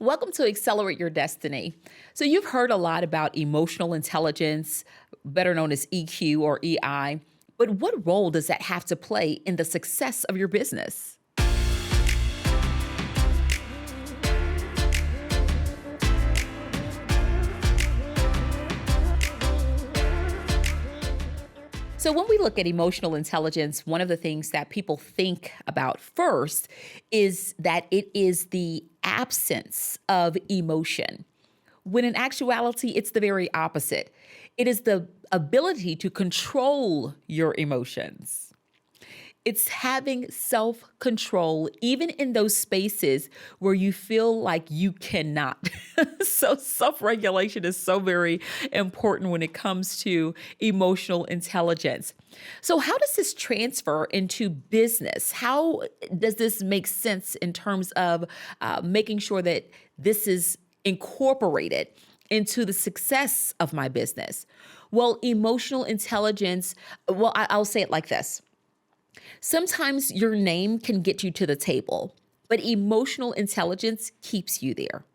Welcome to Accelerate Your Destiny. So, you've heard a lot about emotional intelligence, better known as EQ or EI, but what role does that have to play in the success of your business? So, when we look at emotional intelligence, one of the things that people think about first is that it is the absence of emotion, when in actuality, it's the very opposite. It is the ability to control your emotions. It's having self control, even in those spaces where you feel like you cannot. So, self regulation is so very important when it comes to emotional intelligence. So, how does this transfer into business? How does this make sense in terms of making sure that this is incorporated into the success of my business? Well, emotional intelligence, I'll say it like this. Sometimes your name can get you to the table, but emotional intelligence keeps you there.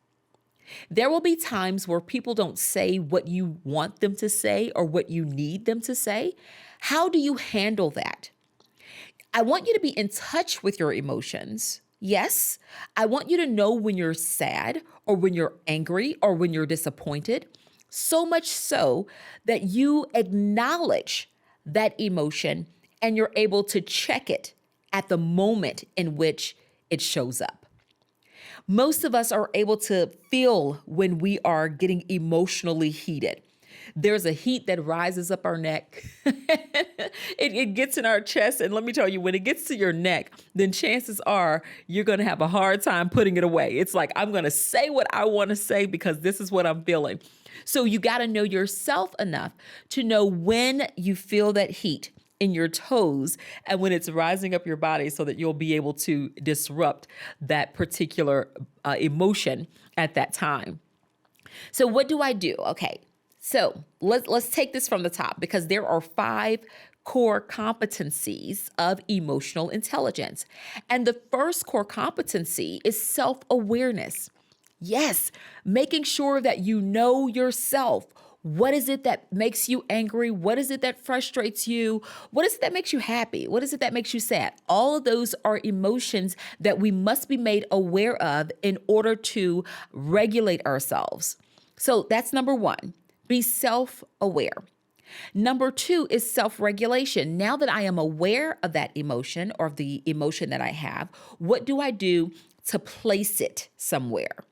There will be times where people don't say what you want them to say or what you need them to say. How do you handle that? I want you to be in touch with your emotions. Yes, I want you to know when you're sad or when you're angry or when you're disappointed, so much so that you acknowledge that emotion and you're able to check it at the moment in which it shows up. Most of us are able to feel when we are getting emotionally heated. There's a heat that rises up our neck. it gets in our chest. And let me tell you, when it gets to your neck, then chances are you're going to have a hard time putting it away. It's like, I'm going to say what I want to say because this is what I'm feeling. So you got to know yourself enough to know when you feel that heat in your toes and when it's rising up your body so that you'll be able to disrupt that particular emotion at that time. So what do I do? Okay. So let's take this from the top because there are 5 core competencies of emotional intelligence. And the first core competency is self-awareness. Yes, making sure that you know yourself. What is it that makes you angry? What is it that frustrates you? What is it that makes you happy? What is it that makes you sad? All of those are emotions that we must be made aware of in order to regulate ourselves. So that's number 1, be self-aware. Number 2 is self-regulation. Now that I am aware of that emotion or of the emotion that I have, what do I do to place it somewhere?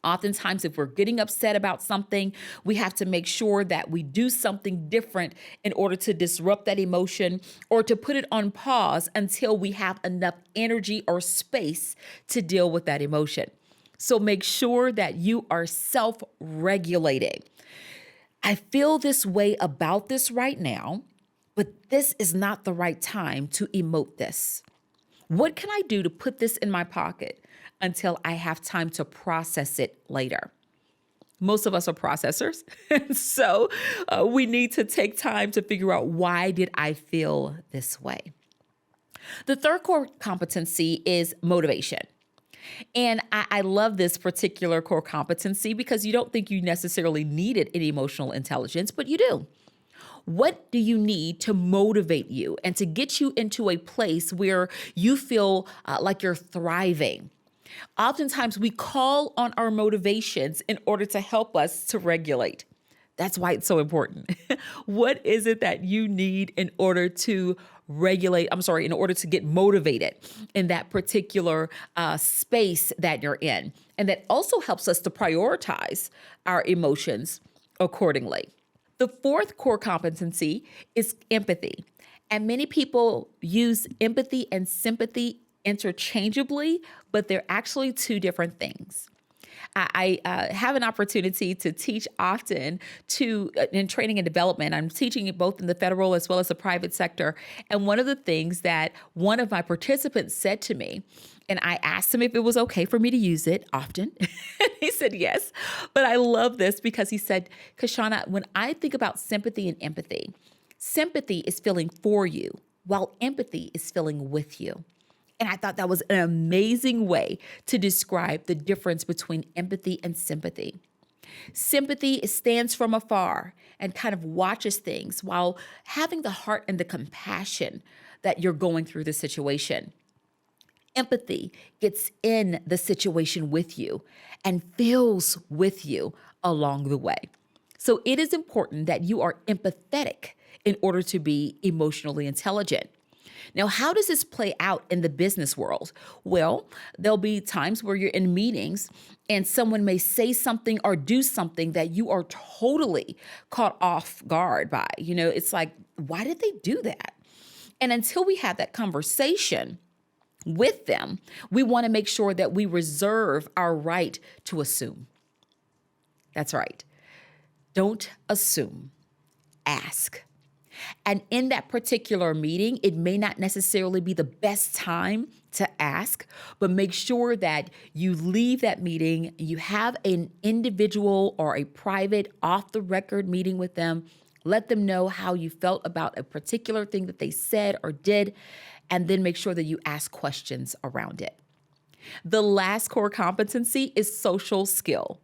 Oftentimes, if we're getting upset about something, we have to make sure that we do something different in order to disrupt that emotion or to put it on pause until we have enough energy or space to deal with that emotion. So make sure that you are self-regulating. I feel this way about this right now, but this is not the right time to emote this. What can I do to put this in my pocket until I have time to process it later? Most of us are processors. And so we need to take time to figure out, why did I feel this way? The third core competency is motivation. And I love this particular core competency because you don't think you necessarily need it in emotional intelligence, but you do. What do you need to motivate you and to get you into a place where you feel like you're thriving? Oftentimes, we call on our motivations in order to help us to regulate. That's why it's so important. What is it that you need in order to in order to get motivated in that particular space that you're in? And that also helps us to prioritize our emotions accordingly. The fourth core competency is empathy. And many people use empathy and sympathy interchangeably, but they're actually 2 different things. I have an opportunity to teach often in training and development. I'm teaching it both in the federal as well as the private sector. And one of the things that one of my participants said to me, and I asked him if it was okay for me to use it often. He said yes. But I love this because he said, Kashonna, when I think about sympathy and empathy, sympathy is feeling for you, while empathy is feeling with you. And I thought that was an amazing way to describe the difference between empathy and sympathy. Sympathy stands from afar and kind of watches things while having the heart and the compassion that you're going through the situation. Empathy gets in the situation with you and feels with you along the way. So it is important that you are empathetic in order to be emotionally intelligent. Now, how does this play out in the business world? Well, there'll be times where you're in meetings and someone may say something or do something that you are totally caught off guard by. It's like, why did they do that? And until we have that conversation with them, we want to make sure that we reserve our right to assume. That's right. Don't assume. Ask. And in that particular meeting, it may not necessarily be the best time to ask, but make sure that you leave that meeting, you have an individual or a private off-the-record meeting with them. Let them know how you felt about a particular thing that they said or did, and then make sure that you ask questions around it. The last core competency is social skill.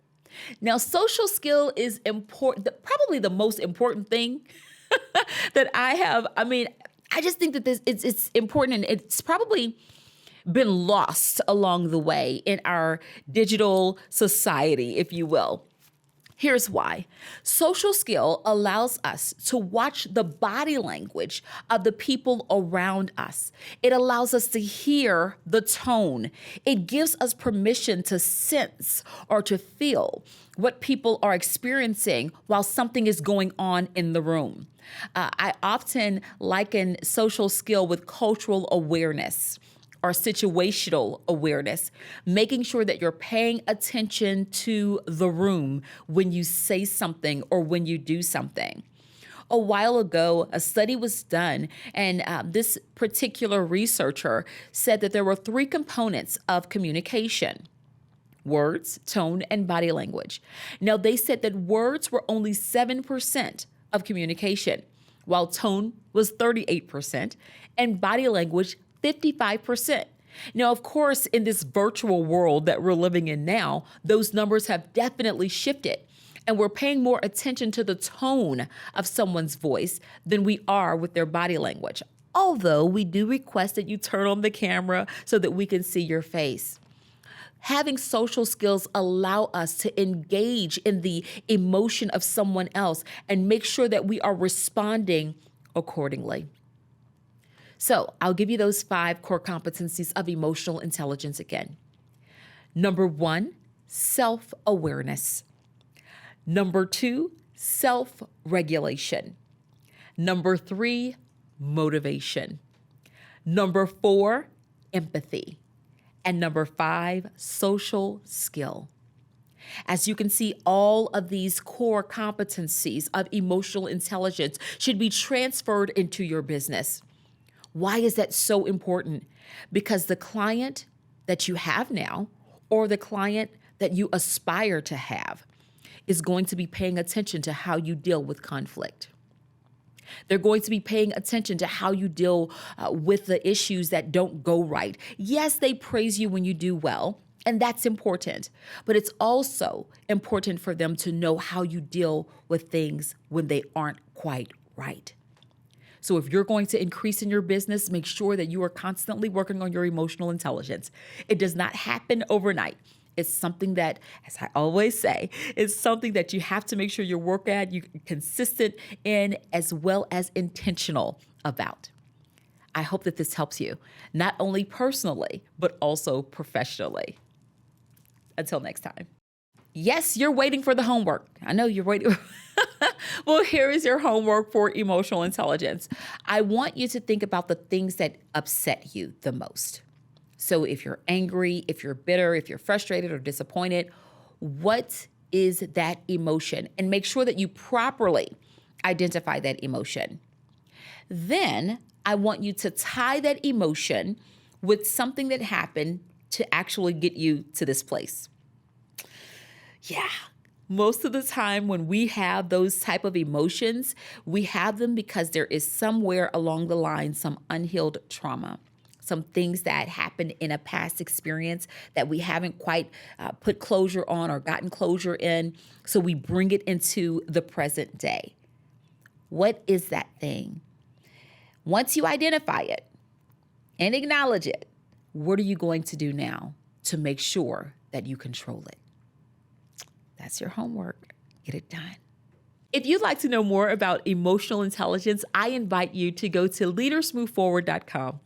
Now, social skill is important, probably the most important thing that I have. I just think that it's important, and it's probably been lost along the way in our digital society, if you will. Here's why. Social skill allows us to watch the body language of the people around us. It allows us to hear the tone. It gives us permission to sense or to feel what people are experiencing while something is going on in the room. I often liken social skill with cultural awareness or situational awareness, making sure that you're paying attention to the room when you say something or when you do something. A while ago, a study was done, and this particular researcher said that there were 3 components of communication: words, tone, and body language. Now, they said that words were only 7% of communication, while tone was 38%, and body language 55%. Now, of course, in this virtual world that we're living in now, those numbers have definitely shifted, and we're paying more attention to the tone of someone's voice than we are with their body language. Although we do request that you turn on the camera so that we can see your face. Having social skills allow us to engage in the emotion of someone else and make sure that we are responding accordingly. So I'll give you those 5 core competencies of emotional intelligence again. Number 1, self-awareness. Number 2, self-regulation. Number 3, motivation. Number 4, empathy. And number 5, social skill. As you can see, all of these core competencies of emotional intelligence should be transferred into your business. Why is that so important? Because the client that you have now, or the client that you aspire to have, is going to be paying attention to how you deal with conflict. They're going to be paying attention to how you deal with the issues that don't go right. Yes, they praise you when you do well, and that's important. But it's also important for them to know how you deal with things when they aren't quite right. So if you're going to increase in your business, make sure that you are constantly working on your emotional intelligence. It does not happen overnight. It's something that, as I always say, it's something that you have to make sure you work at, you're consistent in, as well as intentional about. I hope that this helps you, not only personally, but also professionally. Until next time. Yes, you're waiting for the homework. I know you're waiting. Well, here is your homework for emotional intelligence. I want you to think about the things that upset you the most. So if you're angry, if you're bitter, if you're frustrated or disappointed, what is that emotion? And make sure that you properly identify that emotion. Then I want you to tie that emotion with something that happened to actually get you to this place. Yeah. Most of the time when we have those type of emotions, we have them because there is somewhere along the line some unhealed trauma. some things that happened in a past experience that we haven't quite put closure on or gotten closure in. So we bring it into the present day. What is that thing? Once you identify it and acknowledge it, what are you going to do now to make sure that you control it? That's your homework. Get it done. If you'd like to know more about emotional intelligence, I invite you to go to leadersmoveforward.com.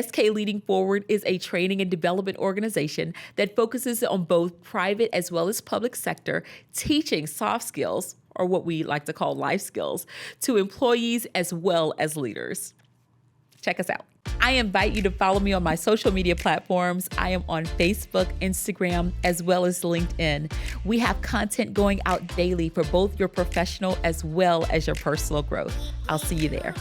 SK Leading Forward is a training and development organization that focuses on both private as well as public sector, teaching soft skills, or what we like to call life skills, to employees as well as leaders. Check us out. I invite you to follow me on my social media platforms. I am on Facebook, Instagram, as well as LinkedIn. We have content going out daily for both your professional as well as your personal growth. I'll see you there.